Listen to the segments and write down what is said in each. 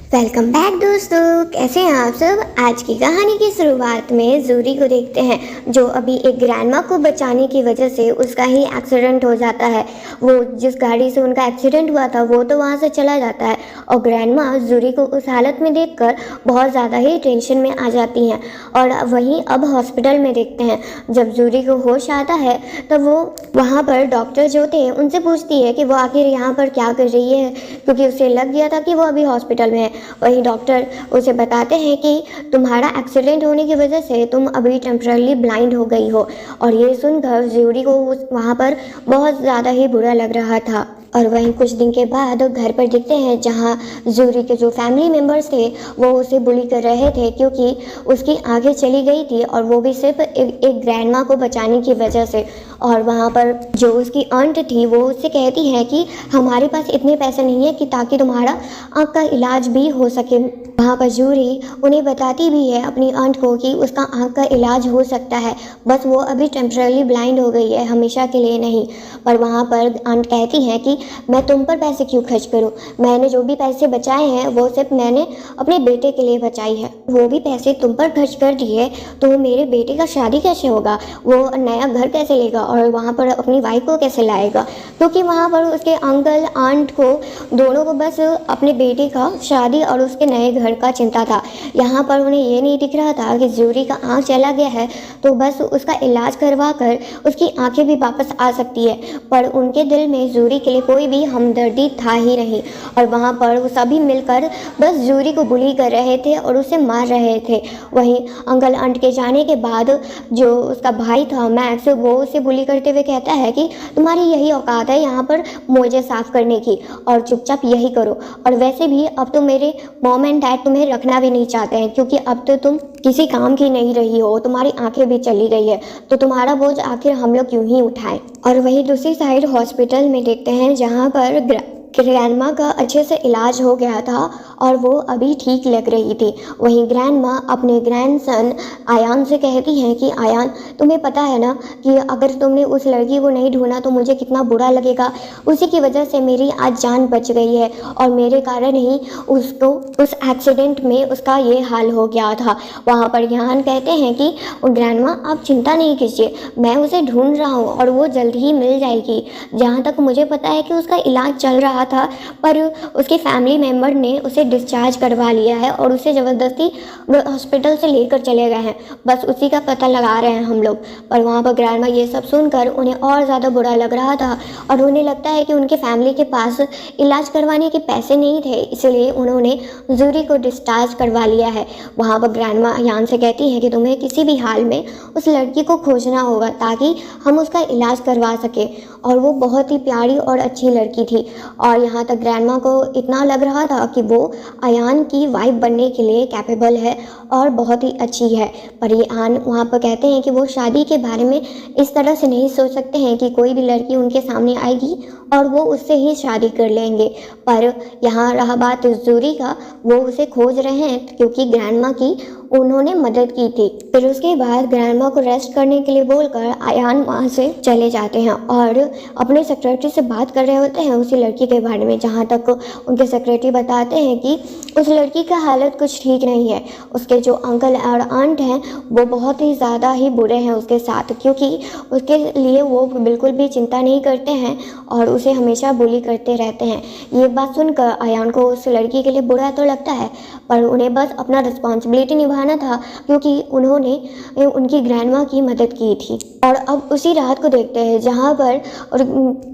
Welcome back दोस्तों, कैसे हैं आप सब। आज की कहानी की शुरुआत में जूरी को देखते हैं जो अभी एक ग्रैंडमा को बचाने की वजह से उसका ही एक्सीडेंट हो जाता है। वो जिस गाड़ी से उनका एक्सीडेंट हुआ था वो तो वहाँ से चला जाता है और ग्रैंडमा जूरी को उस हालत में देखकर बहुत ज़्यादा ही टेंशन में आ जाती हैं। और वहीं अब हॉस्पिटल में देखते हैं जब जूरी को होश आता है तब वो वहाँ पर डॉक्टर जो थे उनसे पूछती है कि वो आखिर यहाँ पर क्या कर रही है, क्योंकि उसे लग गया था कि वो अभी हॉस्पिटल में है। वहीं डॉक्टर उसे बताते हैं कि तुम्हारा एक्सीडेंट होने की वजह से तुम अभी टेम्पररी ब्लाइंड हो गई हो। और ये सुनकर जूरी को वहाँ पर बहुत ज़्यादा ही बुरा लग रहा था। और वहीं कुछ दिन के बाद घर पर दिखते हैं जहाँ जूरी के जो फैमिली मेम्बर्स थे वो उसे बुली कर रहे थे, क्योंकि उसकी आंखें चली गई थी और वो भी सिर्फ एक ग्रैंडमा को बचाने की वजह से। और वहाँ पर जो उसकी आंट थी वो उससे कहती है कि हमारे पास इतने पैसे नहीं है कि ताकि तुम्हारा आँख का इलाज भी हो सके। वहाँ पर जूरी उन्हें बताती भी है अपनी आंट को कि उसका आँख का इलाज हो सकता है, बस वो अभी टेम्पररी ब्लाइंड हो गई है, हमेशा के लिए नहीं। पर वहाँ पर आंट कहती है कि मैं तुम पर पैसे क्यों खर्च करूँ, मैंने जो भी पैसे बचाए हैं वो सिर्फ मैंने अपने बेटे के लिए बचाई है। वो भी पैसे तुम पर खर्च कर दिए तो मेरे बेटे का शादी कैसे होगा, वो नया घर कैसे लेगा और वहाँ पर अपनी वाइफ को कैसे लाएगा, क्योंकि वहाँ पर उसके अंकल आंट को दोनों को बस अपने बेटे का शादी और उसके नए घर का चिंता था। यहाँ पर उन्हें ये नहीं दिख रहा था कि जूरी का आँख चला गया है तो बस उसका इलाज करवा कर उसकी आंखें भी वापस आ सकती है। पर उनके दिल में जूरी के लिए कोई भी हमदर्दी था ही नहीं। और वहाँ पर वो सभी मिलकर बस जूरी को बुली कर रहे थे और उसे मार रहे थे। वहीं अंकल आंट के जाने के बाद जो उसका भाई था मैक्स, वो उसे बुली करते हुए कहता है कि तुम्हारी यही औकात है यहाँ पर मोजे साफ करने की और चुपचाप यही करो। और वैसे भी अब तो मेरे मॉम एंड डैड तुम्हें रखना भी नहीं चाहते हैं, क्योंकि अब तो तुम किसी काम की नहीं रही हो, तुम्हारी आंखें भी चली गई है, तो तुम्हारा बोझ आखिर हम लोग क्यों ही उठाएं। और वहीं दूसरी साइड हॉस्पिटल में देखते हैं जहाँ पर ग्रैंडमा का अच्छे से इलाज हो गया था और वो अभी ठीक लग रही थी। वहीं ग्रैंडमा अपने ग्रैंडसन आयान से कहती हैं कि आयान, तुम्हें पता है ना कि अगर तुमने उस लड़की को नहीं ढूंढा तो मुझे कितना बुरा लगेगा। उसी की वजह से मेरी आज जान बच गई है और मेरे कारण ही उसको उस एक्सीडेंट में उसका ये हाल हो गया था। वहाँ पर यान कहते हैं कि ग्रैंडमा आप चिंता नहीं कीजिए, मैं उसे ढूंढ रहा हूँ और वो जल्द ही मिल जाएगी। जहाँ तक मुझे पता है कि उसका इलाज चल रहा था पर उसके फैमिली मेम्बर ने उसे डिस्चार्ज करवा लिया है और उसे ज़बरदस्ती हॉस्पिटल से लेकर चले गए हैं, बस उसी का पता लगा रहे हैं हम लोग। पर वहाँ पर ग्रैंडमा ये सब सुनकर उन्हें और ज़्यादा बुरा लग रहा था और उन्हें लगता है कि उनके फैमिली के पास इलाज करवाने के पैसे नहीं थे, इसलिए उन्होंने जूरी को डिस्चार्ज करवा लिया है। वहाँ पर ग्रैंडमा यान से कहती है कि तुम्हें किसी भी हाल में उस लड़की को खोजना होगा ताकि हम उसका इलाज करवा सके। और वो बहुत ही प्यारी और अच्छी लड़की थी। और यहाँ तक ग्रैंडमा को इतना लग रहा था कि वो आयान की वाइफ बनने के लिए कैपेबल है और बहुत ही अच्छी है। पर ये आन वहाँ पर कहते हैं कि वो शादी के बारे में इस तरह से नहीं सोच सकते हैं कि कोई भी लड़की उनके सामने आएगी और वो उससे ही शादी कर लेंगे। पर यहाँ रहा बात जूरी का, वो उसे खोज रहे हैं क्योंकि ग्रैंडमा की उन्होंने मदद की थी। फिर उसके बाद ग्रैंडमा को रेस्ट करने के लिए बोलकर आयान वहाँ से चले जाते हैं और अपने सेक्रेटरी से बात कर रहे होते हैं उसी लड़की के बारे में। जहाँ तक उनके सेक्रेटरी बताते हैं कि उस लड़की का हालत कुछ ठीक नहीं है, उसके जो अंकल और आंट हैं वो बहुत ही ज़्यादा ही बुरे हैं उसके साथ, क्योंकि उसके लिए वो बिल्कुल भी चिंता नहीं करते हैं और उसे हमेशा बुली करते रहते हैं। ये बात सुनकर आयान को उस लड़की के लिए बुरा तो लगता है पर उन्हें बस अपना रिस्पॉन्सिबिलिटी निभाना था, क्योंकि उन्होंने उनकी ग्रैंडमा की मदद की थी। और अब उसी रात को देखते हैं जहाँ पर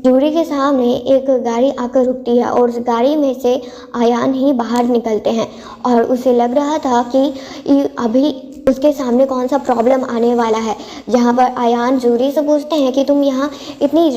जूरी के सामने एक गाड़ी आकर रुकती है और उस गाड़ी में से आयान ही बाहर निकलते हैं और उसे लग रहा था कि अभी उसके सामने कौन सा प्रॉब्लम आने वाला है। जहाँ पर आयान जूरी से पूछते हैं कि तुम यहाँ इतनी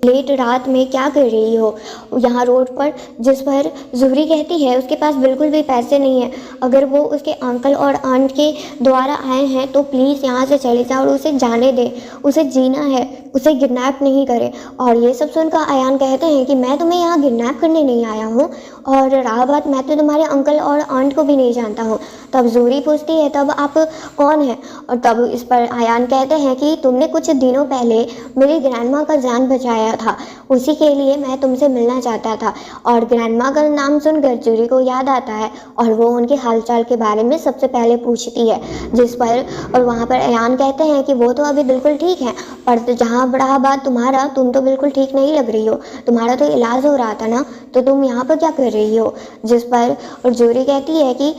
लेट रात में क्या कर रही हो यहाँ रोड पर, जिस पर जूरी कहती है उसके पास बिल्कुल भी पैसे नहीं है, अगर वो उसके अंकल और आंट के द्वारा आए हैं तो प्लीज़ यहाँ से चले जाओ और उसे जाने दे, उसे जीना है, उसे किडनैप नहीं करे। और ये सब सुनकर अयान कहते हैं कि मैं तुम्हें यहाँ किडनैप करने नहीं आया हूँ, और रहा बात, मैं तो तुम्हारे अंकल और आंट को भी नहीं जानता हूँ। तब जूरी पूछती है तब आप कौन है? और तब इस पर अयान कहते हैं कि तुमने कुछ दिनों पहले मेरी ग्रैंडमा का जान बचाया था, उसी के लिए मैं तुमसे मिलना चाहता था। और ग्रैंडमा का नाम सुनकर जूरी को याद आता है और वो उनके हालचाल के बारे में सबसे पहले पूछती है, जिस पर और वहाँ पर अयान कहते हैं कि वो तो अभी बिल्कुल ठीक है, पर जहाँ रहा बात तुम्हारा, तुम तो बिल्कुल ठीक नहीं लग रही हो, तुम्हारा तो इलाज हो रहा था ना, तो तुम यहाँ पर क्या कर रही हो? जिस पर और जूरी कहती है कि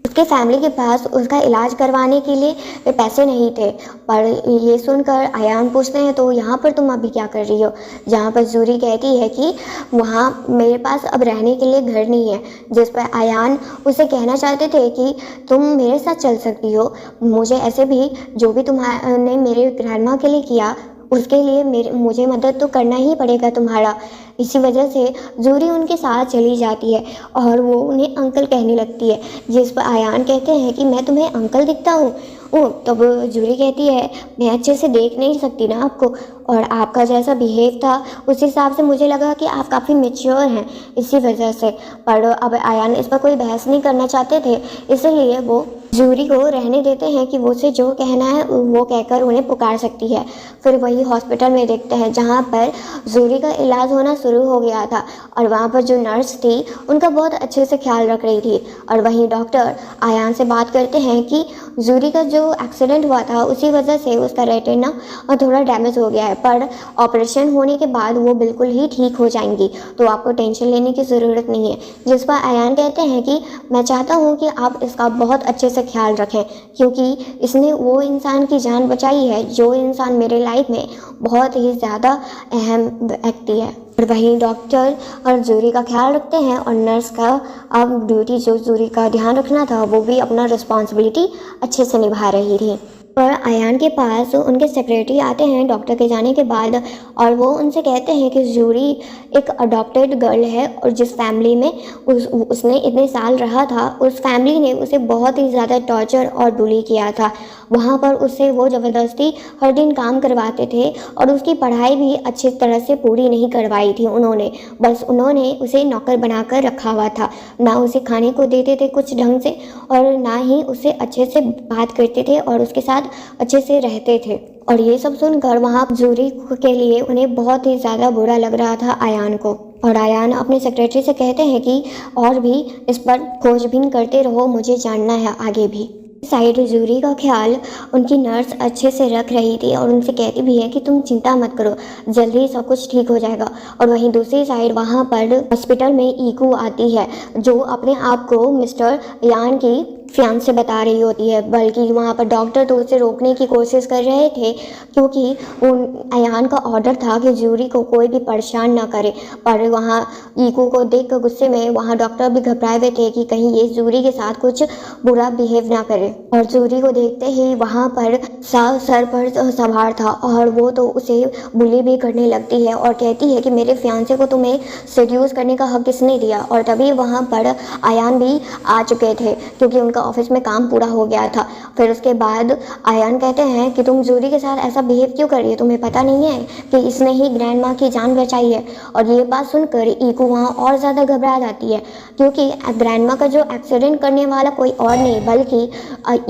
उसके फैमिली के पास उसका इलाज करवाने के लिए पैसे नहीं थे। पर ये सुनकर अयान पूछते हैं तो यहाँ पर तुम अभी क्या कर रही हो? जहाँ पर जूरी कहती है कि वहाँ मेरे पास अब रहने के लिए घर नहीं है। जिस पर अयान उसे कहना चाहते थे कि तुम मेरे साथ चल सकती हो, मुझे ऐसे भी जो भी तुम्हारे मेरे ग्रैंडमा के लिए किया उसके लिए मुझे मदद तो करना ही पड़ेगा तुम्हारा। इसी वजह से जूरी उनके साथ चली जाती है और वो उन्हें अंकल कहने लगती है, जिस पर अयान कहते हैं कि मैं तुम्हें अंकल दिखता हूँ? ओह, तब जूरी कहती है मैं अच्छे से देख नहीं सकती ना आपको, और आपका जैसा बिहेव था उस हिसाब से मुझे लगा कि आप काफ़ी मैच्योर हैं, इसी वजह से। पर अब अयान इस पर कोई बहस नहीं करना चाहते थे, इसलिए वो जूरी को रहने देते हैं कि वो उसे जो कहना है वो कहकर उन्हें पुकार सकती है। फिर वही हॉस्पिटल में देखते हैं जहाँ पर जूरी का इलाज होना शुरू हो गया था, और वहाँ पर जो नर्स थी उनका बहुत अच्छे से ख्याल रख रही थी। और वहीं डॉक्टर अयान से बात करते हैं कि जूरी का जो एक्सीडेंट हुआ था उसी वजह से उसका रेटिना थोड़ा डैमेज हो गया है, पर ऑपरेशन होने के बाद वो बिल्कुल ही ठीक हो जाएंगी, तो आपको टेंशन लेने की ज़रूरत नहीं है। जिस पर अयान कहते हैं कि मैं चाहता हूँ कि आप इसका बहुत अच्छे से ख्याल रखें, क्योंकि इसने वो इंसान की जान बचाई है जो इंसान मेरे लाइफ में बहुत ही ज़्यादा अहम व्यक्ति है। और वहीं डॉक्टर और जूरी का ख्याल रखते हैं, और नर्स का अब ड्यूटी जो जूरी का ध्यान रखना था वो भी अपना रिस्पॉन्सिबिलिटी अच्छे से निभा रही थी। पर अयान के पास उनके सेक्रेटरी आते हैं डॉक्टर के जाने के बाद, और वो उनसे कहते हैं कि जूरी एक अडॉप्टेड गर्ल है, और जिस फैमिली में उसने इतने साल रहा था उस फैमिली ने उसे बहुत ही ज़्यादा टॉर्चर और बुली किया था। वहाँ पर उससे वो ज़बरदस्ती हर दिन काम करवाते थे, और उसकी पढ़ाई भी अच्छी तरह से पूरी नहीं करवाई थी उन्होंने, बस उन्होंने उसे नौकर बनाकर रखा हुआ था। ना उसे खाने को देते थे कुछ ढंग से, और ना ही उसे अच्छे से बात करते थे और उसके साथ अच्छे से रहते थे। और ये सब सुनकर वहाँ जूरी के लिए उन्हें बहुत ही ज़्यादा बुरा लग रहा था अयान को। और अयान अपने सेक्रेटरी से कहते हैं कि और भी इस पर खोजबीन करते रहो, मुझे जानना है आगे भी। साइड जूरी का ख्याल उनकी नर्स अच्छे से रख रही थी और उनसे कहती भी है कि तुम चिंता मत करो, जल्दी सब कुछ ठीक हो जाएगा। और वहीं दूसरी साइड वहाँ पर हॉस्पिटल में ईकू आती है, जो अपने आप को मिस्टर यान की फियांसे बता रही होती है, बल्कि वहाँ पर डॉक्टर तो उसे रोकने की कोशिश कर रहे थे, क्योंकि उन अयान का ऑर्डर था कि जूरी को कोई भी परेशान ना करे। पर वहाँ ईकू को देख कर गुस्से में वहाँ डॉक्टर भी घबराए हुए थे कि कहीं ये जूरी के साथ कुछ बुरा बिहेव ना करे। और जूरी को देखते ही वहाँ पर सर पर सवार था, और वो तो उसे बुली भी करने लगती है और कहती है कि मेरे फियांसे को तुम्हें सेड्यूस करने का हक किसने दिया। और तभी वहाँ पर अयान भी आ चुके थे, क्योंकि उनका ऑफिस में काम पूरा हो गया था। फिर उसके बाद अयान कहते हैं कि तुम जूरी के साथ ऐसा बिहेव क्यों कर रही है, तुम्हें पता नहीं है कि इसने ही ग्रैंड माँ की जान बचाई है। और ये बात सुनकर ईकू वहाँ और ज़्यादा घबरा जाती है, क्योंकि ग्रैंड माँ का जो एक्सीडेंट करने वाला कोई और नहीं बल्कि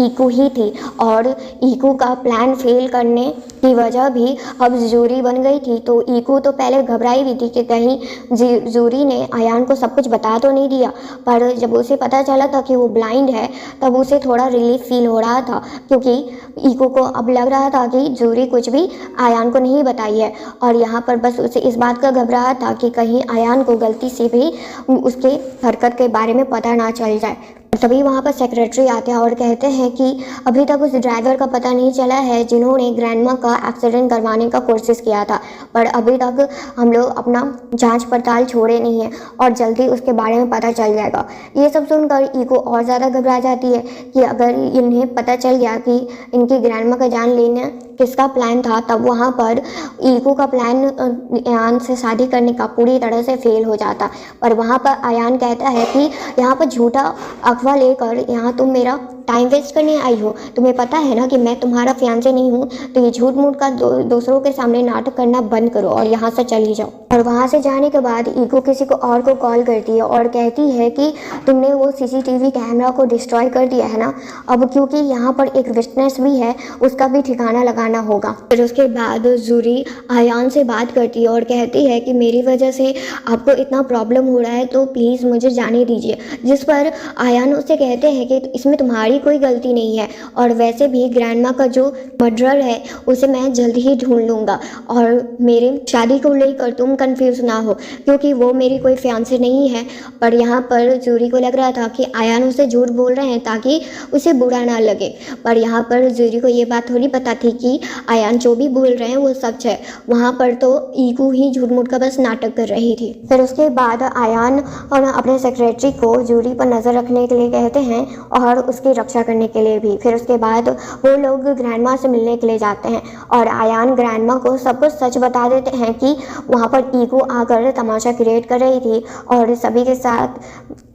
ईकू ही थी, और ईकू का प्लान फेल करने की वजह भी अब जूरी बन गई थी। तो ईकू तो पहले घबराई हुई थी कि कहीं जूरी ने अयान को सब कुछ बता तो नहीं दिया, पर जब उसे पता चला था कि वो ब्लाइंड है तब उसे थोड़ा रिलीफ फील हो रहा था, क्योंकि ईकू को अब लग रहा था कि जूरी कुछ भी अयान को नहीं बताई है। और यहाँ पर बस उसे इस बात का घबराहट था कि कहीं अयान को गलती से भी उसके हरकत के बारे में पता ना चल जाए। तभी वहाँ पर सेक्रेटरी आते हैं और कहते हैं कि अभी तक उस ड्राइवर का पता नहीं चला है जिन्होंने ग्रैंडमा का एक्सीडेंट करवाने का कोशिश किया था, पर अभी तक हम लोग अपना जांच पड़ताल छोड़े नहीं है और जल्दी उसके बारे में पता चल जाएगा। ये सब सुनकर ईको और ज़्यादा घबरा जाती है कि अगर इन्हें पता चल गया कि इनकी ग्रैंडमा का जान लेना किसका प्लान था, तब वहाँ पर ईको का प्लान अयान से शादी करने का पूरी तरह से फेल हो जाता। पर वहाँ पर अयान कहता है कि यहाँ पर झूठा अफवाह लेकर यहाँ तुम मेरा टाइम वेस्ट करने आई हो? तुम्हें पता है ना कि मैं तुम्हारा फियांसे नहीं हूँ, तो ये झूठ मूठ का दूसरों के सामने नाटक करना बंद करो और यहाँ से चली जाओ। और वहाँ से जाने के बाद ईगो किसी को और को कॉल करती है और कहती है कि तुमने वो सीसीटीवी कैमरा को डिस्ट्रॉय कर दिया है ना, अब क्योंकि यहाँ पर एक विटनेस भी है, उसका भी ठिकाना लगाना होगा। फिर उसके बाद जूरी आयान से बात करती है और कहती है कि मेरी वजह से आपको इतना प्रॉब्लम हो रहा है तो प्लीज़ मुझे जाने दीजिए। जिस पर आयान उससे कहते हैं कि इसमें तुम्हारी कोई गलती नहीं है, और वैसे भी ग्रैंडमा का जो मर्डरर है उसे मैं जल्द ही ढूंढ लूँगा, और मेरे शादी को लेकर तुम कंफ्यूज ना हो, क्योंकि वो मेरी कोई फियांसे नहीं है। पर यहाँ पर जूरी को लग रहा था कि आयान उसे झूठ बोल रहे हैं ताकि उसे बुरा ना लगे, पर यहाँ पर जूरी को ये बात थोड़ी पता थी कि आयान जो भी बोल रहे हैं वो सच है। वहाँ पर तो ईगो ही झूठ मूठ का बस नाटक कर रही थी। फिर उसके बाद आयान और अपने सेक्रेटरी को जूरी पर नज़र रखने के लिए कहते हैं और उसकी रक्षा करने के लिए भी। फिर उसके बाद वो लोग ग्रैंडमा से मिलने के लिए जाते हैं और आयान ग्रैंडमा को सब कुछ सच बता देते हैं कि वहाँ पर ईगो आकर तमाशा क्रिएट कर रही थी और सभी के साथ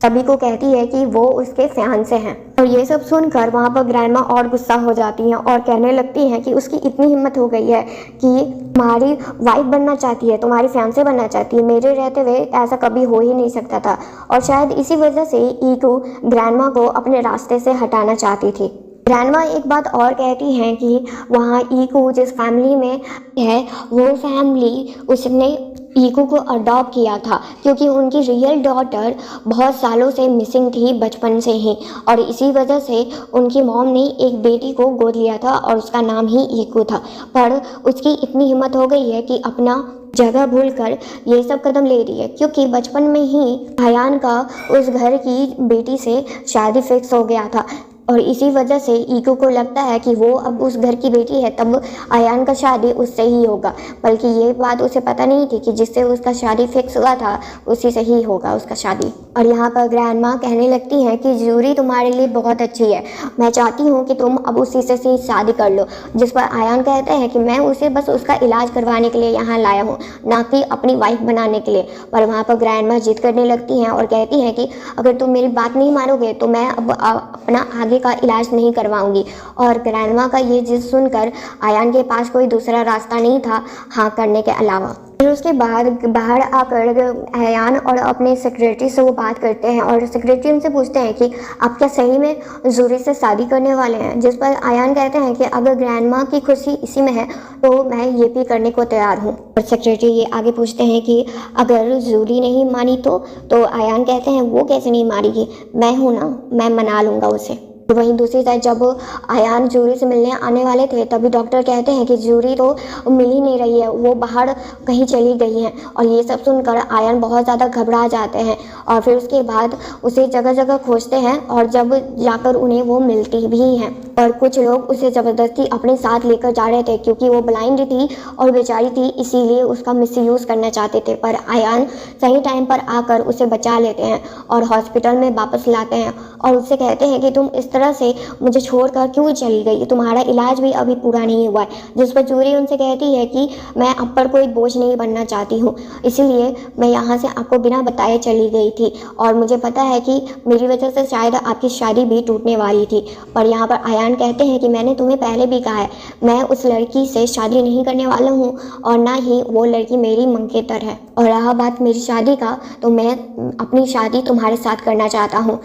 सभी को कहती है कि वो उसके फियांसे हैं। और ये सब सुनकर वहाँ पर ग्रैंडमा और गुस्सा हो जाती हैं और कहने लगती हैं कि उसकी इतनी हिम्मत हो गई है कि तुम्हारी वाइफ बनना चाहती है, तुम्हारी फियांसे बनना चाहती है, मेरे रहते हुए ऐसा कभी हो ही नहीं सकता था। और शायद इसी वजह से ईगो ग्रैंडमा को अपने रास्ते से हटाना चाहती थी। ग्रैंडमा एक बात और कहती हैं कि वहाँ ईगो जिस फैमिली में है वो फैमिली उसने ईगो को अडॉप्ट किया था, क्योंकि उनकी रियल डॉटर बहुत सालों से मिसिंग थी बचपन से ही, और इसी वजह से उनकी मॉम ने एक बेटी को गोद लिया था और उसका नाम ही ईगो था। पर उसकी इतनी हिम्मत हो गई है कि अपना जगह भूलकर ये सब कदम ले रही है, क्योंकि बचपन में ही आयान का उस घर की बेटी से शादी फिक्स हो गया था, और इसी वजह से ईगो को लगता है कि वो अब उस घर की बेटी है, तब आयान का शादी उससे ही होगा। बल्कि ये बात उसे पता नहीं थी कि जिससे उसका शादी फिक्स हुआ था उसी से ही होगा उसका शादी। और यहाँ पर ग्रैंडमा कहने लगती हैं कि जूरी तुम्हारे लिए बहुत अच्छी है, मैं चाहती हूँ कि तुम अब उसी से शादी कर लो। जिस पर आयान कहते हैं कि मैं उसे बस उसका इलाज करवाने के लिए यहाँ लाया हूँ, ना कि अपनी वाइफ बनाने के लिए। पर वहाँ पर ग्रैंडमा जिद करने लगती हैं और कहती हैं कि अगर तुम मेरी बात नहीं मानोगे तो मैं अब अपना आगे का इलाज नहीं करवाऊंगी। और ग्रैंडमा का ये जिद सुनकर आयान के पास कोई दूसरा रास्ता नहीं था हाँ करने के अलावा। फिर उसके बाद बाहर आकर आयान और अपने सेक्रेटरी से वो बात करते हैं और सेक्रेटरी उनसे पूछते हैं कि आप क्या सही में जूरी से शादी करने वाले हैं। जिस पर आयान कहते हैं कि अगर ग्रैंडमा की खुशी इसी में है तो मैं ये भी करने को तैयार हूँ। और सेक्रेटरी ये आगे पूछते हैं कि अगर जूरी नहीं मानी तो आयान कहते हैं वो कैसे नहीं मानेगी, मैं हूँ ना, मैं मना लूँगा उसे। वहीं दूसरी साइड जब आयान जूरी से मिलने आने वाले थे तभी डॉक्टर कहते हैं कि जूरी तो मिल ही नहीं रही है, वो बाहर कहीं चली गई है। और ये सब सुनकर आयान बहुत ज़्यादा घबरा जाते हैं और फिर उसके बाद उसे जगह जगह खोजते हैं और जब जाकर उन्हें वो मिलती भी हैं। और कुछ लोग उसे ज़बरदस्ती अपने साथ लेकर जा रहे थे क्योंकि वो ब्लाइंड थी और बेचारी थी, इसीलिए उसका मिसयूज़ करना चाहते थे। पर आयान सही टाइम पर आकर उसे बचा लेते हैं और हॉस्पिटल में वापस लाते हैं और उससे कहते हैं कि तुम इस तरह से मुझे छोड़कर क्यों चली गई, तुम्हारा इलाज भी अभी पूरा नहीं हुआ है। जिस पर जूरी उनसे कहती है कि मैं अब पर कोई बोझ नहीं बनना चाहती हूँ, इसीलिए मैं यहाँ से आपको बिना बताए चली गई थी और मुझे पता है कि मेरी वजह से शायद आपकी शादी भी टूटने वाली थी। पर यहाँ पर आयान कहते हैं कि मैंने तुम्हें पहले भी कहा है मैं उस लड़की से शादी नहीं करने वाला हूँ और ना ही वो लड़की मेरी मंगेतर है। और रहा बात मेरी शादी का, तो मैं अपनी शादी तुम्हारे साथ करना चाहता हूँ।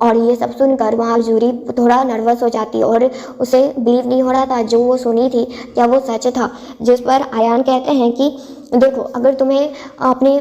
और ये सब सुनकर वहाँ जूरी थोड़ा नर्वस हो जाती है और उसे बिलीव नहीं हो रहा था जो वो सुनी थी क्या वो सच था। जिस पर आयान कहते हैं कि देखो, अगर तुम्हें अपने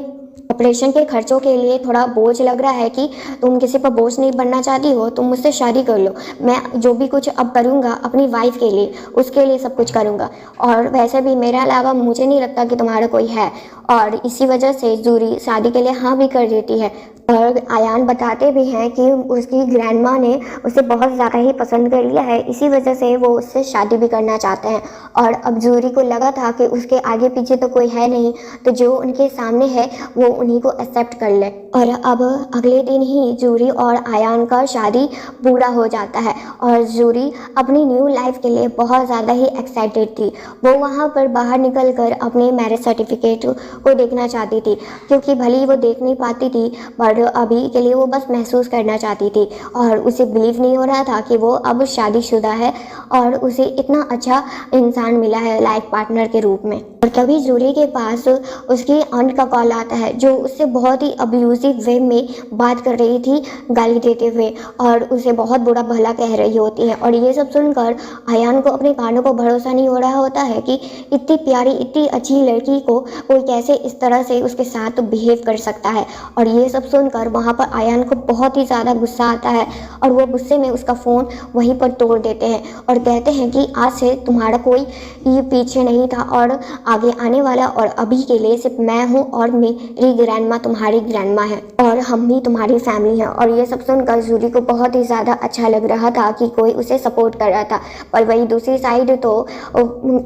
ऑपरेशन के खर्चों के लिए थोड़ा बोझ लग रहा है कि तुम किसी पर बोझ नहीं बनना चाहती हो, तुम मुझसे शादी कर लो। मैं जो भी कुछ अब करूँगा अपनी वाइफ के लिए, उसके लिए सब कुछ करूँगा। और वैसे भी मेरे अलावा मुझे नहीं लगता कि तुम्हारा कोई है। और इसी वजह से जूरी शादी के लिए हाँ भी कर देती है। और आयान बताते भी हैं कि उसकी ग्रैंडमा ने उसे बहुत ज़्यादा ही पसंद कर लिया है, इसी वजह से वो उससे शादी भी करना चाहते हैं। और अब जूरी को लगा था कि उसके आगे पीछे तो कोई है नहीं, तो जो उनके सामने है वो उन्हीं को एक्सेप्ट कर ले। और अब अगले दिन ही जूरी और आयान का शादी पूरा हो जाता है और जूरी अपनी न्यू लाइफ के लिए बहुत ज़्यादा ही एक्साइटेड थी। वो वहाँ पर बाहर निकल कर अपने मैरिज सर्टिफिकेट को देखना चाहती थी, क्योंकि भले ही वो देख नहीं पाती थी पर अभी के लिए वो बस महसूस करना चाहती थी। और उसे बिलीव नहीं हो रहा था कि वो अब शादीशुदा है और उसे इतना अच्छा इंसान मिला है लाइफ पार्टनर के रूप में। और तभी जूरी के पास उसकी आंट का कॉल आता है, जो उससे बहुत ही अब्यूजिव वे में बात कर रही थी, गाली देते हुए, और उसे बहुत बुरा भला कह रही होती है। और ये सब सुनकर आयान को अपने कानों को भरोसा नहीं हो रहा होता है कि इतनी प्यारी इतनी अच्छी लड़की को कोई कैसे इस तरह से उसके साथ बिहेव कर सकता है। और ये सब सुनकर वहाँ पर आयान को बहुत ही ज़्यादा गुस्सा आता है और वो गुस्से में उसका फ़ोन वहीं पर तोड़ देते हैं और कहते हैं कि आज से तुम्हारा कोई ये पीछे नहीं था और आगे आने वाला, और अभी के लिए सिर्फ मैं हूँ और मेरी ग्रैंडमा तुम्हारी ग्रैंडमा है और हम भी तुम्हारी फैमिली है। और ये सब सुनकर जूरी को बहुत ही ज़्यादा अच्छा लग रहा था कि कोई उसे सपोर्ट कर रहा था। पर वही दूसरी साइड तो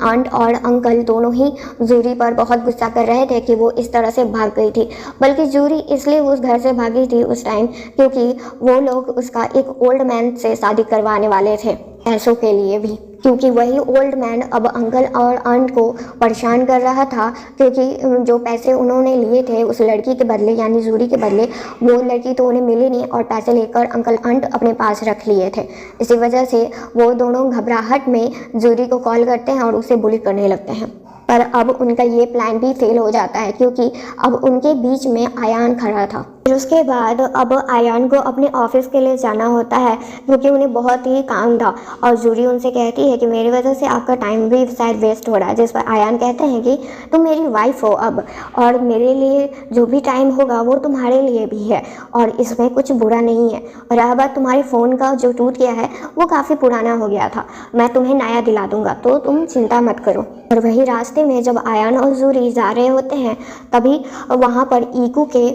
आंट और अंकल दोनों ही जूरी पर बहुत गुस्सा कर रहे थे कि वो इस तरह से भाग गई थी। बल्कि जूरी इसलिए उस घर से भागी थी उस टाइम क्योंकि वो लोग उसका एक ओल्ड मैन से शादी करवाने वाले थे, पैसों के लिए भी, क्योंकि वही ओल्ड मैन अब अंकल और आंट को परेशान कर रहा था, क्योंकि जो पैसे उन्होंने लिए थे उस लड़की के बदले यानी जूरी के बदले, वो लड़की तो उन्हें मिली नहीं और पैसे लेकर अंकल आंट अपने पास रख लिए थे। इसी वजह से वो दोनों घबराहट में जूरी को कॉल करते हैं और उसे बुली करने लगते हैं। पर अब उनका ये प्लान भी फेल हो जाता है क्योंकि अब उनके बीच में आयान खड़ा था। फिर उसके बाद अब आयान को अपने ऑफिस के लिए जाना होता है क्योंकि उन्हें बहुत ही काम था और जूरी उनसे कहती है कि मेरी वजह से आपका टाइम भी शायद वेस्ट हो रहा है। जिस पर आयान कहते हैं कि तुम मेरी वाइफ हो अब, और मेरे लिए जो भी टाइम होगा वो तुम्हारे लिए भी है और इसमें कुछ बुरा नहीं है। और अब तुम्हारे फ़ोन का जो टूट गया है वो काफ़ी पुराना हो गया था, मैं तुम्हें नया दिला दूंगा, तो तुम चिंता मत करो। और वही रास्ते में जब आयान और जूरी जा रहे होते हैं तभी वहाँ पर ईकू के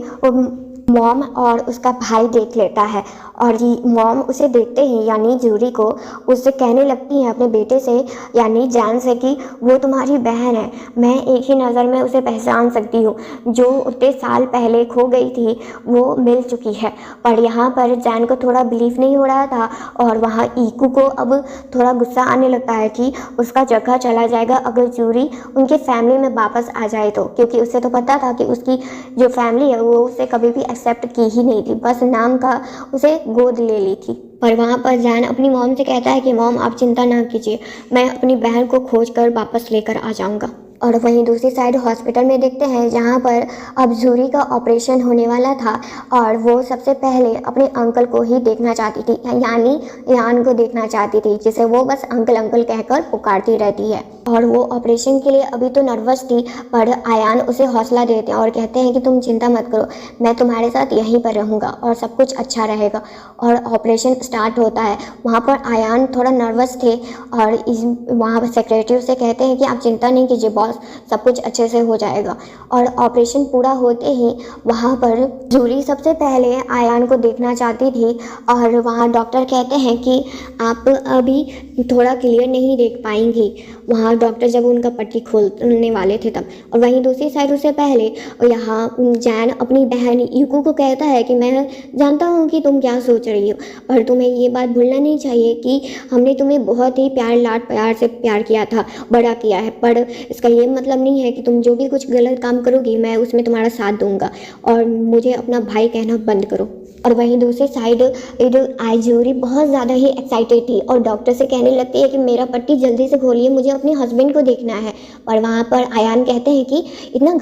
मॉम और उसका भाई देख लेता है और मॉम उसे देखते ही यानी जूरी को उससे कहने लगती है अपने बेटे से यानी जैन से कि वो तुम्हारी बहन है, मैं एक ही नज़र में उसे पहचान सकती हूँ, जो उतने साल पहले खो गई थी वो मिल चुकी है। पर यहाँ पर जैन को थोड़ा बिलीव नहीं हो रहा था और वहाँ ईकू को अब थोड़ा गुस्सा आने लगता है कि उसका जगह चला जाएगा अगर जूरी उनके फैमिली में वापस आ जाए तो, क्योंकि उसे तो पता था कि उसकी जो फैमिली है वो उसे कभी भी एक्सेप्ट की ही नहीं थी, बस नाम का उसे गोद ले ली थी। पर वहाँ पर जैन अपनी मॉम से कहता है कि मॉम आप चिंता ना कीजिए, मैं अपनी बहन को खोज कर वापस लेकर आ जाऊँगा। और वहीं दूसरी साइड हॉस्पिटल में देखते हैं जहाँ पर अब जूरी का ऑपरेशन होने वाला था और वो सबसे पहले अपने अंकल को ही देखना चाहती थी, यानी यान को देखना चाहती थी, जिसे वो बस अंकल अंकल कहकर पुकारती रहती है। और वो ऑपरेशन के लिए अभी तो नर्वस थी पर आयान उसे हौसला देते हैं और कहते हैं कि तुम चिंता मत करो, मैं तुम्हारे साथ यहीं पर रहूँगा और सब कुछ अच्छा रहेगा। और ऑपरेशन स्टार्ट होता है। वहाँ पर आयान थोड़ा नर्वस थे और वहाँ पर सेक्रेटरी से कहते हैं कि आप चिंता नहीं कीजिए बॉस, सब कुछ अच्छे से हो जाएगा। और ऑपरेशन पूरा होते ही वहाँ पर जूरी सबसे पहले आयान को देखना चाहती थी और वहाँ डॉक्टर कहते हैं कि आप अभी थोड़ा क्लियर नहीं देख पाएंगी। वहाँ डॉक्टर जब उनका पट्टी खोलने वाले थे तब। और वहीं दूसरी साइड उससे पहले यहाँ जैन अपनी बहन यूको को कहता है कि मैं जानता हूँ कि तुम क्या सोच रही हो, पर तुम्हें ये बात भूलना नहीं चाहिए कि हमने तुम्हें बहुत ही प्यार लाड प्यार से प्यार किया था, बड़ा किया है, पर इसका ये मतलब नहीं है कि तुम जो भी कुछ गलत काम करोगी मैं उसमें तुम्हारा साथ दूंगा और मुझे अपना भाई कहना बंद करो। और वहीं दूसरी साइड जूरी बहुत ज़्यादा ही एक्साइटेड थी और डॉक्टर से कहने लगती है कि मेरा पट्टी जल्दी से खोलिए, मुझे अपने हस्बैंड को देखना है। पर वहाँ पर आयान कहते हैं कि इतना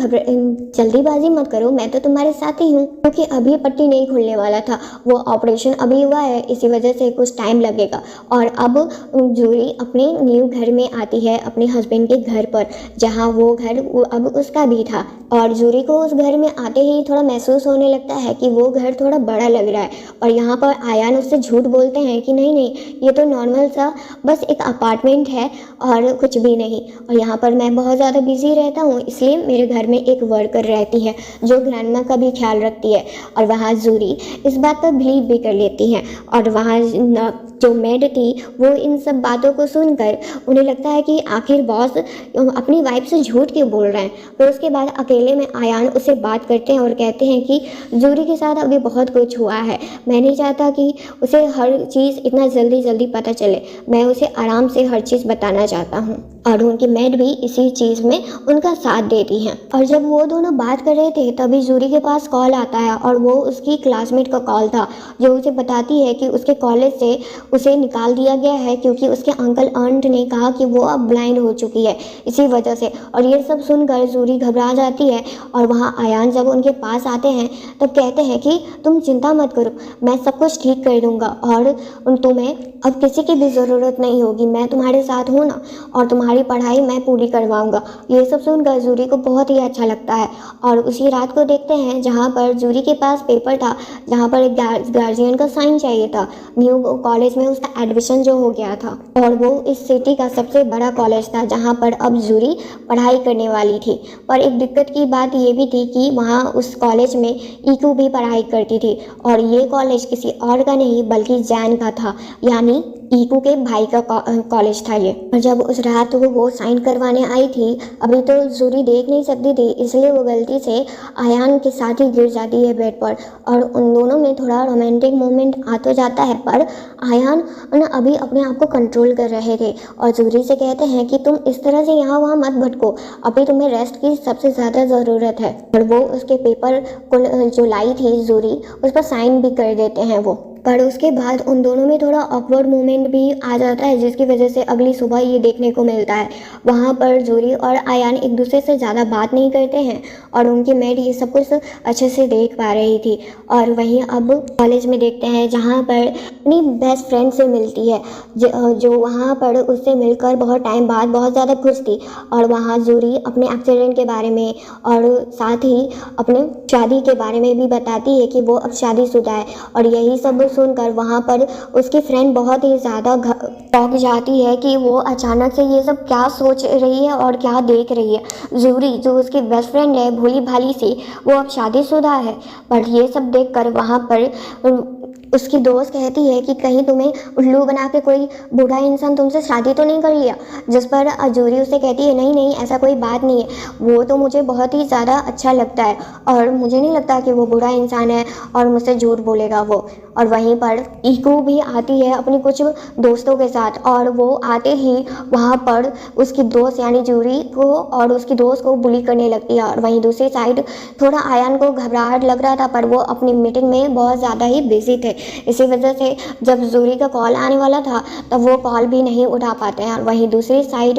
जल्दीबाजी मत करो, मैं तो तुम्हारे साथ ही हूँ, क्योंकि अभी पट्टी नहीं खुलने वाला था, वो ऑपरेशन अभी हुआ है, इसी वजह से कुछ टाइम लगेगा। और अब जूरी अपने न्यू घर में आती है अपने हस्बैंड के घर पर, जहाँ वो घर अब उसका भी था। और जूरी को उस घर में आते ही थोड़ा महसूस होने लगता है कि वो घर थोड़ा बड़ा लग रहा है। और यहाँ पर आयान उससे झूठ बोलते हैं कि नहीं नहीं, ये तो नॉर्मल सा बस एक अपार्टमेंट है और कुछ भी नहीं, और यहाँ पर मैं बहुत ज़्यादा बिजी रहता हूँ, इसलिए मेरे घर में एक वर्कर रहती है जो ग्रैंडमा का भी ख्याल रखती है। और वहाँ जूरी इस बात पर बिलीव भी कर लेती हैं और वहाँ जो मेड थी वो इन सब बातों को सुनकर उन्हें लगता है कि आखिर बॉस अपनी वाइफ से झूठ क्यों बोल रहे हैं। फिर उसके बाद अकेले में आयान उससे बात करते हैं और कहते हैं कि जूरी के साथ अभी बहुत कुछ हुआ है, मैं नहीं चाहता कि उसे हर चीज़ इतना जल्दी जल्दी पता चले, मैं उसे आराम से हर चीज़ बताना चाहता हूँ। और उनकी मेड भी इसी चीज़ में उनका साथ देती हैं। और जब वो दोनों बात कर रहे थे तभी जूरी के पास कॉल आता है और वो उसकी क्लासमेट का कॉल था, जो उसे बताती है कि उसके कॉलेज से उसे निकाल दिया गया है क्योंकि उसके अंकल आंट ने कहा कि वो अब ब्लाइंड हो चुकी है इसी वजह से। और ये सब सुनकर जूरी घबरा जाती है और वहाँ आयान जब उनके पास आते हैं तब कहते हैं कि तुम चिंता मत करो, मैं सब कुछ ठीक कर दूँगा और तुम्हें अब किसी की भी ज़रूरत नहीं होगी, मैं तुम्हारे साथ हूँ ना, और तुम्हारी पढ़ाई मैं पूरी करवाऊँगा। ये सब सुनकर जूरी को बहुत ही अच्छा लगता है। और उसी रात को देखते हैं जहाँ पर जूरी के पास पेपर था, जहाँ पर एक गार्जियन का साइन चाहिए था न्यू कॉलेज में उसका एडमिशन जो हो गया था, और वो इस सिटी का सबसे बड़ा कॉलेज था जहाँ पर अब जूरी पढ़ाई करने वाली थी। पर एक दिक्कत की बात ये भी थी कि वहाँ उस कॉलेज में ईकू भी पढ़ाई करती थी और ये कॉलेज किसी और का नहीं बल्कि जैन का था, यानी ईकू के भाई का कॉलेज था ये। और जब उस रात वो साइन करवाने आई थी, अभी तो जूरी देख नहीं सकती थी, इसलिए वो गलती से आयान के साथ ही गिर जाती है बेड पर और उन दोनों में थोड़ा रोमांटिक मोमेंट आ तो जाता है। पर आयान अभी अपने आप को कंट्रोल कर रहे थे और जूरी से कहते हैं कि तुम इस तरह से यहाँ वहाँ मत भटको, अभी तुम्हें रेस्ट की सबसे ज़्यादा ज़रूरत है। और वो उसके पेपर को जो लाई थी जूरी उस पर साइन भी कर देते हैं वो। पर उसके बाद उन दोनों में थोड़ा ऑकवर्ड मोमेंट भी आ जाता है, जिसकी वजह से अगली सुबह ये देखने को मिलता है वहाँ पर जूरी और आयान एक दूसरे से ज़्यादा बात नहीं करते हैं और उनकी मेड ये सब कुछ अच्छे से देख पा रही थी। और वहीं अब कॉलेज में देखते हैं जहाँ पर अपनी बेस्ट फ्रेंड से मिलती है, जो वहाँ पर उससे मिलकर बहुत टाइम बाद बहुत ज़्यादा खुश थी। और वहाँ जूरी अपने एक्सीडेंट के बारे में और साथ ही अपने शादी के बारे में भी बताती है कि वो अब शादीशुदा है। और यही सब सुनकर वहाँ पर उसकी फ्रेंड बहुत ही ज़्यादा चौंक जाती है कि वो अचानक से ये सब क्या सोच रही है और क्या देख रही है। जूरी जो उसकी बेस्ट फ्रेंड है भोली भाली सी, वो अब शादीशुदा है। पर ये सब देखकर वहाँ पर उसकी दोस्त कहती है कि कहीं तुम्हें उल्लू बना के कोई बूढ़ा इंसान तुमसे शादी तो नहीं कर लिया। जिस पर जूरी उसे कहती है नहीं नहीं ऐसा कोई बात नहीं है, वो तो मुझे बहुत ही ज़्यादा अच्छा लगता है और मुझे नहीं लगता कि वो बूढ़ा इंसान है और मुझसे झूठ बोलेगा वो। और वहीं पर ईकू भी आती है अपनी कुछ दोस्तों के साथ और वो आते ही वहाँ पर उसकी दोस्त यानी जूरी को और उसकी दोस्त को बुली करने लगती है। और वहीं दूसरी साइड थोड़ा आयान को घबराहट लग रहा था, पर वो अपनी मीटिंग में बहुत ज़्यादा ही बिजी थे, इसी वजह से जब जूरी का कॉल आने वाला था तब वो कॉल भी नहीं उठा पाते हैं। और वहीं दूसरी साइड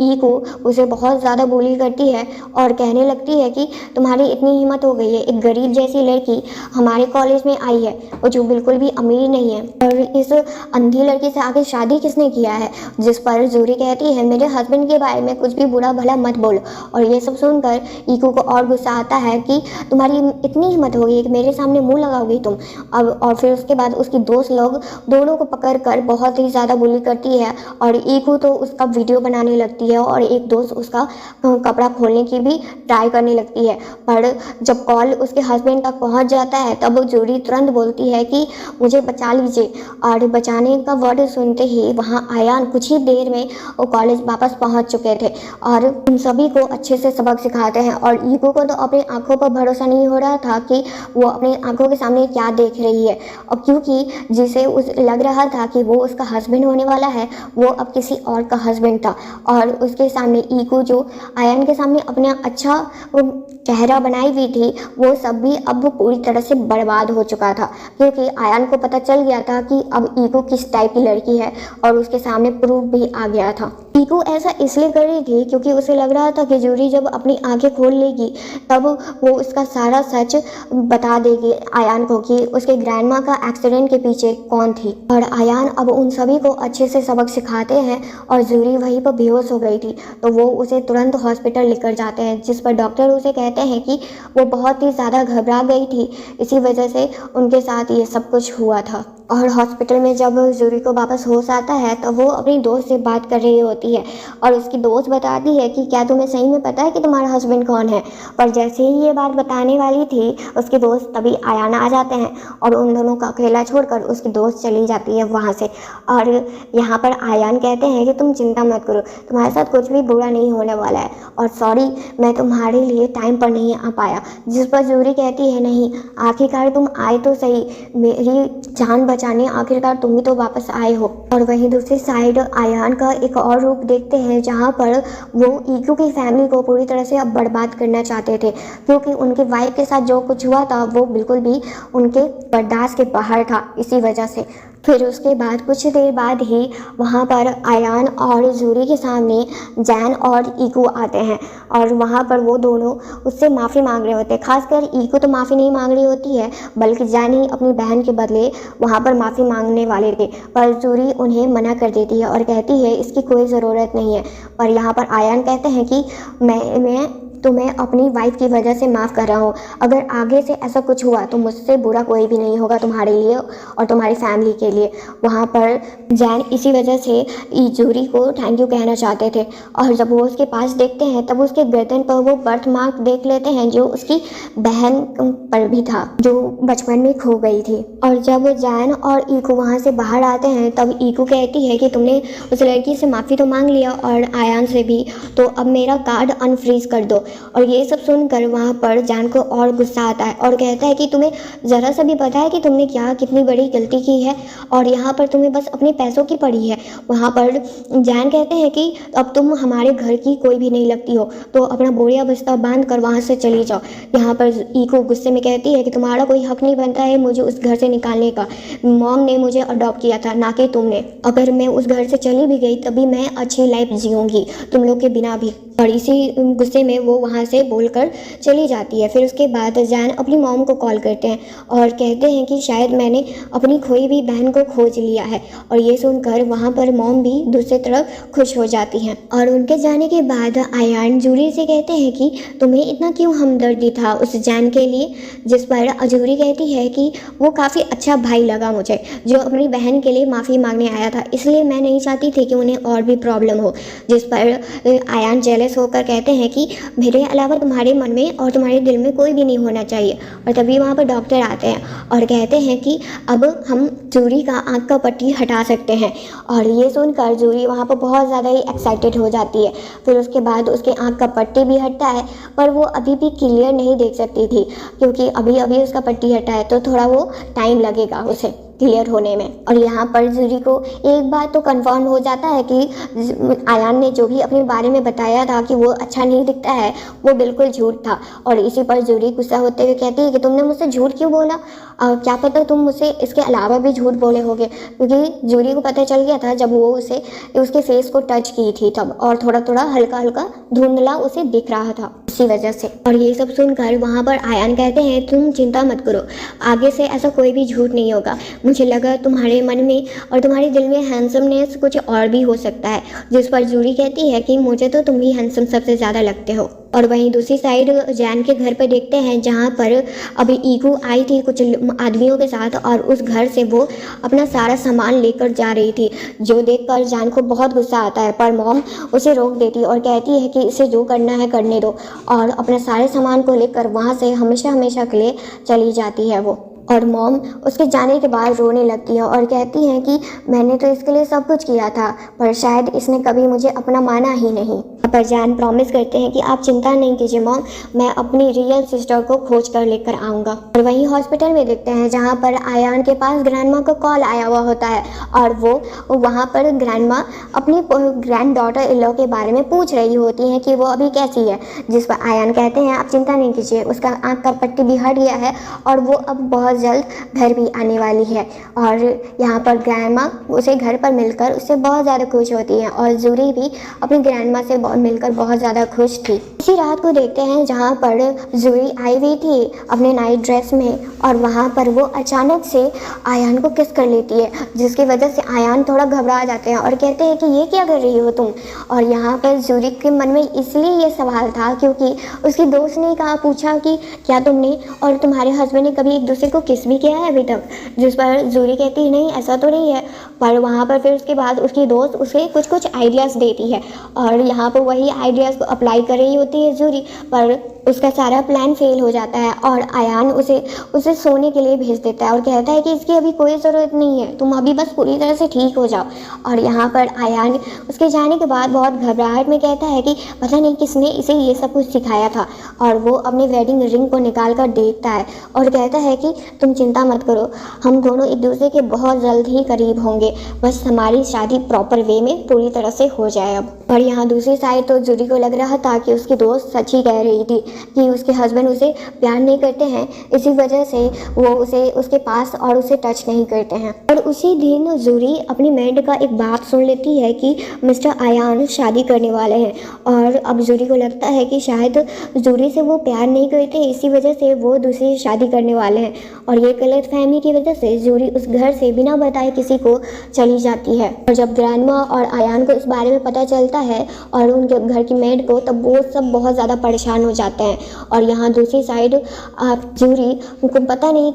ईकू उसे बहुत ज़्यादा बुली करती है और कहने लगती है कि तुम्हारी इतनी हिम्मत हो गई है, एक गरीब जैसी लड़की हमारे कॉलेज में आई है और जो बिल्कुल भी अमीर नहीं है, और इस अंधी लड़की से आगे शादी किसने किया है। जिस पर जूरी कहती है मेरे हस्बैंड के बारे में कुछ भी बुरा भला मत बोलो। और ये सब सुनकर ईकू को और गुस्सा आता है कि तुम्हारी इतनी हिम्मत होगी कि मेरे सामने मुंह लगाओगी तुम। अब और फिर उसके बाद उसकी दोस्त लोग दोनों को पकड़कर बहुत ही ज़्यादा बुली करती है और ईकू तो उसका वीडियो बनाने लगती है और एक दोस्त उसका कपड़ा खोलने की भी ट्राई करने लगती है। पर जब कॉल उसके हस्बैंड तक पहुंच जाता है तब जूरी तुरंत बोलती है कि मुझे बचा लीजिए। और बचाने का वर्ड सुनते ही वहाँ आयान कुछ ही देर में वो कॉलेज वापस पहुँच चुके थे और उन सभी को अच्छे से सबक सिखाते हैं। और ईकू को तो अपनी आंखों पर भरोसा नहीं हो रहा था कि वो अपनी आंखों के सामने क्या देख रही है, और क्योंकि जिसे उस लग रहा था कि वो उसका हस्बैंड होने वाला है वो अब किसी और का हस्बैंड था। और उसके सामने ईकू जो आयान के सामने अपना अच्छा चेहरा बनाई हुई थी वो सब भी अब पूरी तरह से बर्बाद हो चुका था, क्योंकि आयान को पता चल गया था कि अब ईकू किस टाइप की लड़की है और उसके सामने प्रूफ भी आ गया था। ईकू ऐसा इसलिए कर रही थी क्योंकि उसे लग रहा था कि जूरी जब अपनी आंखें खोल लेगी तब वो उसका सारा सच बता देगी आयान को कि उसके ग्रैंडमा का एक्सीडेंट के पीछे कौन थी। और आयान अब उन सभी को अच्छे से सबक सिखाते हैं और जूरी वहीं पर बेहोश हो गई थी तो वो उसे तुरंत हॉस्पिटल लेकर जाते हैं, जिस पर डॉक्टर उसे कहते हैं कि वो बहुत ही ज़्यादा घबरा गई थी, इसी वजह से उनके साथ ये सब कुछ हुआ था। और हॉस्पिटल में जब जूरी को वापस होश आता है तो वो अपनी दोस्त से बात कर रही होती है और उसकी दोस्त बताती है कि क्या तुम्हें सही में पता है कि तुम्हारा हस्बैंड कौन है। पर जैसे ही ये बात बताने वाली थी उसकी दोस्त तभी आयान आ जाते हैं और उन दोनों का अकेला छोड़कर उसकी दोस्त चली जाती है वहाँ से। और यहाँ पर आयान कहते हैं कि तुम चिंता मत करो, तुम्हारे साथ कुछ भी बुरा नहीं होने वाला है और सॉरी मैं तुम्हारे लिए टाइम पर नहीं आ पाया। जिस पर जूरी कहती है नहीं, आखिरकार तुम आए तो सही, मेरी जान बचाने आखिरकार तुम भी तो वापस आए हो। और वहीं दूसरी साइड आयान का एक और रूप देखते हैं जहाँ पर वो ईकू की फैमिली को पूरी तरह से अब बर्बाद करना चाहते थे, क्योंकि उनकी वाइफ के साथ जो कुछ हुआ था वो बिल्कुल भी उनके बर्दाश्त के बाहर था। इसी वजह से फिर उसके बाद कुछ देर बाद ही वहाँ पर आयान और जूरी के सामने जैन और ईकू आते हैं और वहाँ पर वो दोनों उससे माफ़ी मांग रहे होते हैं। खासकर ईकू तो माफ़ी नहीं मांग रही होती है बल्कि जैन ही अपनी बहन के बदले वहाँ पर माफ़ी मांगने वाले थे, पर जूरी उन्हें मना कर देती है और कहती है इसकी कोई ज़रूरत नहीं है। पर यहाँ पर आयान कहते हैं कि मैं तुम्हें अपनी वाइफ की वजह से माफ़ कर रहा हूँ, अगर आगे से ऐसा कुछ हुआ तो मुझसे बुरा कोई भी नहीं होगा तुम्हारे लिए और तुम्हारी फैमिली के लिए। वहाँ पर जैन इसी वजह से जूरी को थैंक यू कहना चाहते थे और जब वो उसके पास देखते हैं तब उसके गर्दन पर वो बर्थ मार्क देख लेते हैं जो उसकी बहन पर भी था, जो बचपन में खो गई थी। और जब जैन और ईकू वहाँ से बाहर आते हैं तब ईकू कहती है कि तुमने उस लड़की से माफ़ी तो मांग लिया और आयान से भी, तो अब मेरा कार्ड अनफ्रीज कर दो। और ये सब सुनकर वहाँ पर जैन को और गुस्सा आता है और कहता है कि तुम्हें ज़रा सा भी पता है कि तुमने क्या कितनी बड़ी गलती की है और यहाँ पर तुम्हें बस अपने पैसों की पड़ी है। वहाँ पर जैन कहते हैं कि अब तुम हमारे घर की कोई भी नहीं लगती हो, तो अपना बोरिया बस्ता बांध कर वहाँ से चली जाओ। यहाँ पर ईको गुस्से में कहती है कि तुम्हारा कोई हक नहीं बनता है मुझे उस घर से निकालने का, मॉम ने मुझे अडॉप्ट किया था ना कि तुमने, अगर मैं उस घर से चली भी गई तभी मैं अच्छी लाइफ जीऊँगी तुम लोग के बिना भी। और इसी गुस्से में वो वहाँ से बोलकर चली जाती है। फिर उसके बाद जैन अपनी मॉम को कॉल करते हैं और कहते हैं कि शायद मैंने अपनी खोई हुई बहन को खोज लिया है। और ये सुनकर वहाँ पर मॉम भी दूसरी तरफ खुश हो जाती हैं। और उनके जाने के बाद आयान जूरी से कहते हैं कि तुम्हें इतना क्यों हमदर्दी था उस जैन के लिए, जिस पर जूरी कहती है कि वो काफ़ी अच्छा भाई लगा मुझे जो अपनी बहन के लिए माफ़ी मांगने आया था, इसलिए मैं नहीं चाहती थी कि उन्हें और भी प्रॉब्लम हो। जिस पर आयान जेलस होकर कहते हैं कि मेरे अलावा तुम्हारे मन में और तुम्हारे दिल में कोई भी नहीं होना चाहिए। और तभी वहाँ पर डॉक्टर आते हैं और कहते हैं कि अब हम जूरी का आँख का पट्टी हटा सकते हैं। और ये सुनकर जूरी वहाँ पर बहुत ज़्यादा ही एक्साइटेड हो जाती है। फिर उसके बाद उसके आँख का पट्टी भी हटता है, पर वो अभी भी क्लियर नहीं देख सकती थी क्योंकि अभी अभी उसका पट्टी हटा है तो थोड़ा वो टाइम लगेगा उसे क्लियर होने में। और यहाँ पर जूरी को एक बात तो कंफर्म हो जाता है कि आयान ने जो भी अपने बारे में बताया था कि वो अच्छा नहीं दिखता है वो बिल्कुल झूठ था। और इसी पर जूरी गुस्सा होते हुए कहती है कि तुमने मुझसे झूठ क्यों बोला, क्या पता तुम मुझसे इसके अलावा भी झूठ बोले होगे, क्योंकि जूरी को पता चल गया था जब वो उसे उसके फेस को टच की थी तब, और थोड़ा थोड़ा हल्का हल्का धुंधला उसे दिख रहा था इसी वजह से। और ये सब सुनकर वहाँ पर आयान कहते हैं तुम चिंता मत करो, आगे से ऐसा कोई भी झूठ नहीं होगा। मुझे लगा तुम्हारे मन में और तुम्हारे दिल में हैंडसमनेस कुछ और भी हो सकता है। जिस पर जूरी कहती है कि मुझे तो तुम ही हैंडसम सबसे ज़्यादा लगते हो। और वहीं दूसरी साइड जैन के घर पर देखते हैं जहाँ पर अभी ईकू आई थी कुछ आदमियों के साथ और उस घर से वो अपना सारा सामान लेकर जा रही थी, जो देखकर जैन को बहुत गुस्सा आता है। पर मॉम उसे रोक देती और कहती है कि इसे जो करना है करने दो, और अपने सारे सामान को लेकर वहाँ से हमेशा हमेशा के लिए चली जाती है वो। और मॉम उसके जाने के बाद रोने लगती है और कहती हैं कि मैंने तो इसके लिए सब कुछ किया था पर शायद इसने कभी मुझे अपना माना ही नहीं। पर जैन प्रॉमिस करते हैं कि आप चिंता नहीं कीजिए मॉम, मैं अपनी रियल सिस्टर को खोज कर लेकर आऊँगा। और वहीं हॉस्पिटल में देखते हैं जहाँ पर आयान के पास ग्रैंडमा का कॉल आया हुआ होता है और वो वहाँ पर ग्रैंडमा अपनी ग्रैंड डॉटर इन लॉ के बारे में पूछ रही होती हैं कि वो अभी कैसी है। जिस पर आयान कहते हैं आप चिंता नहीं कीजिए, उसका आँख का पट्टी भी हट गया है और वो अब बहुत जल्द घर भी आने वाली है। और यहाँ पर ग्रैंडमा उसे घर पर मिलकर उससे बहुत ज़्यादा खुश होती हैं और जूरी भी अपनी ग्रैंडमा से और मिलकर बहुत ज़्यादा खुश थी। इसी रात को देखते हैं जहाँ पर जूरी आई हुई थी अपने नाइट ड्रेस में, और वहाँ पर वो अचानक से आयान को किस कर लेती है, जिसकी वजह से आयान थोड़ा घबरा जाते हैं और कहते हैं कि ये क्या कर रही हो तुम। और यहाँ पर जूरी के मन में इसलिए ये सवाल था क्योंकि उसकी दोस्त ने पूछा कि क्या तुमने और तुम्हारे हस्बैंड ने कभी एक दूसरे को किस भी किया है अभी तक, जिस पर जूरी कहती है नहीं ऐसा तो नहीं है। पर वहाँ पर फिर उसके बाद उसकी दोस्त उसे कुछ कुछ आइडियाज़ देती है और यहाँ पर वही आइडियाज़ को अप्लाई कर रही होती है जूरी, पर उसका सारा प्लान फेल हो जाता है और आयान उसे सोने के लिए भेज देता है और कहता है कि इसकी अभी कोई ज़रूरत नहीं है, तुम अभी बस पूरी तरह से ठीक हो जाओ। और यहाँ पर आयान उसके जाने के बाद बहुत घबराहट में कहता है कि पता नहीं किसने इसे ये सब कुछ सिखाया था, और वो अपने वेडिंग रिंग को निकाल कर देखता है और कहता है कि तुम चिंता मत करो, हम दोनों एक दूसरे के बहुत जल्द ही करीब होंगे, बस हमारी शादी प्रॉपर वे में पूरी तरह से हो जाए अब। और यहाँ दूसरी साइड तो जूरी को लग रहा था कि उसकी दोस्त सच ही कह रही थी कि उसके हस्बैंड उसे प्यार नहीं करते हैं, इसी वजह से वो उसे उसके पास और उसे टच नहीं करते हैं। और उसी दिन जूरी अपनी मेड का एक बात सुन लेती है कि मिस्टर आयान शादी करने वाले हैं, और अब जूरी को लगता है कि शायद जूरी से वो प्यार नहीं करते, इसी वजह से वो दूसरी शादी करने वाले हैं। और ये गलतफहमी की वजह से जूरी उस घर से बिना बताए किसी को चली जाती है। और जब ग्रैंडमा और आयान को इस बारे में पता चलता है और उनके घर की मेड को, तब वो सब बहुत ज़्यादा परेशान हो जाते हैं। और यहाँ दूसरी साइड जूरी उनको पता नहीं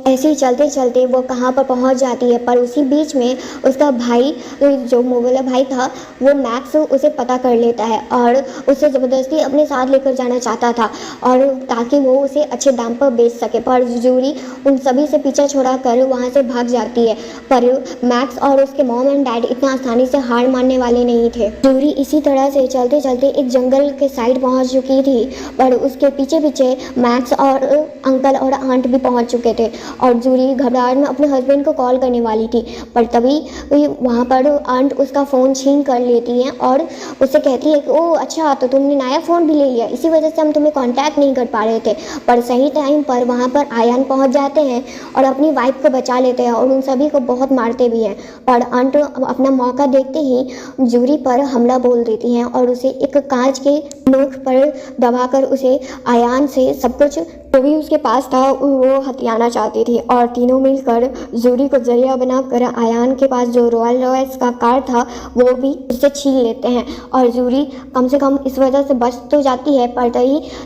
ऐसे ही चलते चलते वो कहाँ पर पहुँच जाती है, पर उसी बीच में उसका भाई जो मोगला भाई था वो मैक्स उसे पता कर लेता है और उसे ज़बरदस्ती अपने साथ लेकर जाना चाहता था, और ताकि वो उसे अच्छे दाम पर बेच सके। पर जूरी उन सभी से पीछा छुड़ा कर वहाँ से भाग जाती है, पर मैक्स और उसके मॉम एंड डैड इतना आसानी से हार मानने वाले नहीं थे। जूरी इसी तरह से चलते चलते एक जंगल के साइड पहुँच चुकी थी, पर उसके पीछे पीछे मैक्स और अंकल और आंट भी पहुँच चुके थे। और जूरी घबराहट में अपने हस्बैंड को कॉल करने वाली थी, पर तभी वहाँ पर आंट उसका फ़ोन छीन कर लेती हैं और उससे कहती है कि ओह अच्छा, तो तुमने नया फ़ोन भी ले लिया, इसी वजह से हम तुम्हें कांटेक्ट नहीं कर पा रहे थे। पर सही टाइम पर वहाँ पर आयान पहुँच जाते हैं और अपनी वाइफ को बचा लेते हैं और उन सभी को बहुत मारते भी हैं। और आंट अपना मौका देखते ही जूरी पर हमला बोल देती हैं और उसे एक कांच के नोक पर दबाकर उसे आयान से सब कुछ जो भी उसके पास था वो हथियाना चाहती थी। और तीनों मिलकर जूरी को जरिया बनाकर आयान के पास जो रॉयल रॉयस का कार था वो भी उससे छीन लेते हैं, और जूरी कम से कम इस वजह से बच तो जाती है। पर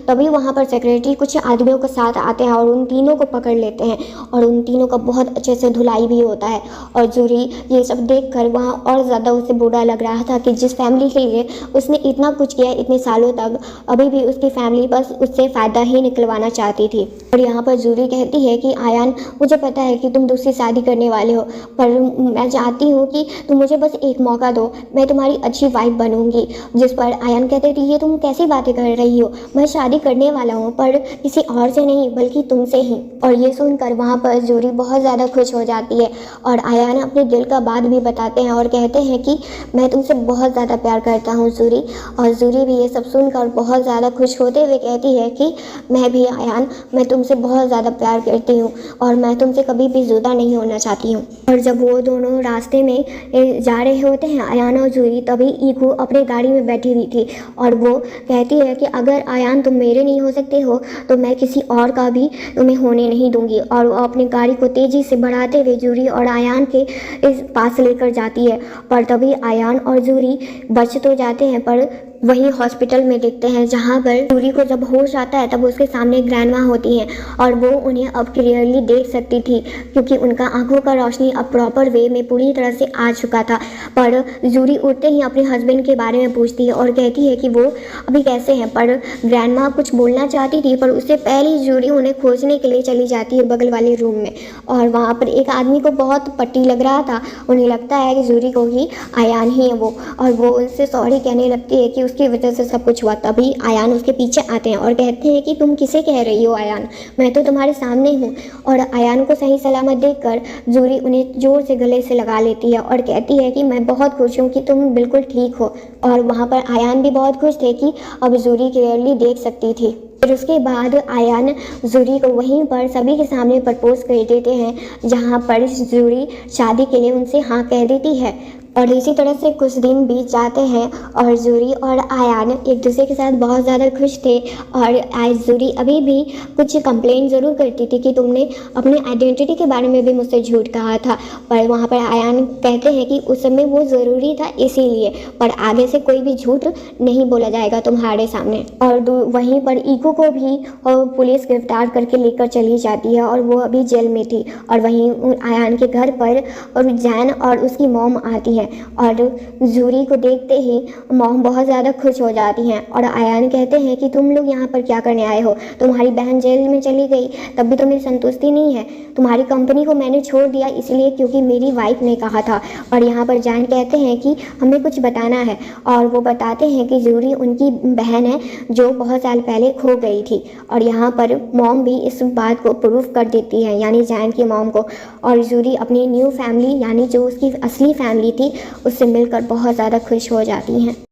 तभी वहाँ पर सेक्रेटरी कुछ आदमियों के साथ आते हैं और उन तीनों को पकड़ लेते हैं, और उन तीनों का बहुत अच्छे से धुलाई भी होता है। और जूरी ये सब देख कर वहाँ और ज़्यादा उसे बुरा लग रहा था कि जिस फैमिली के लिए उसने इतना कुछ किया इतने सालों तक, अभी भी उसकी फैमिली बस उससे फ़ायदा ही निकलवाना चाहती थी। और यहाँ पर जूरी कहती है कि आयान, मुझे पता है कि तुम दूसरी शादी करने वाले हो, पर मैं चाहती हूँ कि तुम मुझे बस एक मौका दो, मैं तुम्हारी अच्छी वाइफ बनूंगी। जिस पर आयान कहते थे ये तुम कैसी बातें कर रही हो, मैं शादी करने वाला हूँ पर किसी और से नहीं बल्कि तुमसे ही। और ये सुनकर वहाँ पर जूरी बहुत ज़्यादा खुश हो जाती है और आयान अपने दिल का बात भी बताते हैं और कहते हैं कि मैं तुमसे बहुत ज़्यादा प्यार करता हूँ जूरी। और जूरी भी ये सब सुनकर बहुत ज़्यादा खुश होते हुए कहती है कि मैं भी आयान, मैं तुमसे बहुत ज़्यादा प्यार करती हूँ और मैं तुमसे कभी भी जुदा नहीं होना चाहती हूँ। और जब वो दोनों रास्ते में जा रहे होते हैं आयान और जूरी, तभी ईगो अपने गाड़ी में बैठी हुई थी और वो कहती है कि अगर आयान तुम मेरे नहीं हो सकते हो तो मैं किसी और का भी तुम्हें होने नहीं दूंगी। और वो अपनी गाड़ी को तेज़ी से बढ़ाते हुए जूरी और आयान के इस पास लेकर जाती है, पर तभी आयान और जूरी बच तो जाते हैं पर वही हॉस्पिटल में देखते हैं जहाँ पर जूरी को जब होश आता है तब उसके सामने ग्रैंडमा होती हैं और वो उन्हें अब क्लियरली देख सकती थी क्योंकि उनका आंखों का रोशनी अब प्रॉपर वे में पूरी तरह से आ चुका था। पर जूरी उठते ही अपने हस्बैंड के बारे में पूछती है और कहती है कि वो अभी कैसे हैं, पर ग्रैंडमा कुछ बोलना चाहती थी पर उससे पहले जूरी उन्हें खोजने के लिए चली जाती है बगल वाले रूम में। और वहाँ पर एक आदमी को बहुत पट्टी लग रहा था, उन्हें लगता है कि जूरी को ही आयान ही है वो, और वो उनसे सॉरी कहने लगती है कि उसकी वजह से सब कुछ हुआ। तभी आयान उसके पीछे आते हैं और कहते हैं कि तुम किसे कह रही हो आयान, मैं तो तुम्हारे सामने हूँ। और आयान को सही सलामत देखकर जूरी उन्हें जोर से गले से लगा लेती है और कहती है कि मैं बहुत खुश हूँ कि तुम बिल्कुल ठीक हो। और वहाँ पर आयान भी बहुत खुश थे कि अब जूरी क्लियरली देख सकती थी। फिर उसके बाद आयान जूरी को वहीं पर सभी के सामने प्रपोज कर देते हैं जहाँ पर जूरी शादी के लिए उनसे हाँ कह देती है। और इसी तरह से कुछ दिन बीत जाते हैं और जूरी और आयान एक दूसरे के साथ बहुत ज़्यादा खुश थे। और आज जूरी अभी भी कुछ कंप्लेंट ज़रूर करती थी कि तुमने अपने आइडेंटिटी के बारे में भी मुझसे झूठ कहा था, पर वहाँ पर आयान कहते हैं कि उस समय वो ज़रूरी था इसीलिए, पर आगे से कोई भी झूठ नहीं बोला जाएगा तुम्हारे सामने। और वहीं पर ईको को भी पुलिस गिरफ्तार करके लेकर चली जाती है और वो अभी जेल में थी। और वहीं आयान के घर पर और जैन और उसकी मॉम आती है और जूरी को देखते ही मॉम बहुत ज़्यादा खुश हो जाती हैं। और आयान कहते हैं कि तुम लोग यहाँ पर क्या करने आए हो, तुम्हारी बहन जेल में चली गई तब भी तुम्हें संतुष्टि नहीं है, तुम्हारी कंपनी को मैंने छोड़ दिया इसलिए क्योंकि मेरी वाइफ ने कहा था। और यहाँ पर जैन कहते हैं कि हमें कुछ बताना है और वो बताते हैं कि जूरी उनकी बहन है जो बहुत साल पहले खो गई थी। और यहाँ पर मॉम भी इस बात को प्रूफ कर देती है, यानी जैन की मॉम को। और जूरी अपनी न्यू फैमिली यानी जो उसकी असली फैमिली थी उससे मिलकर बहुत ज़्यादा खुश हो जाती हैं।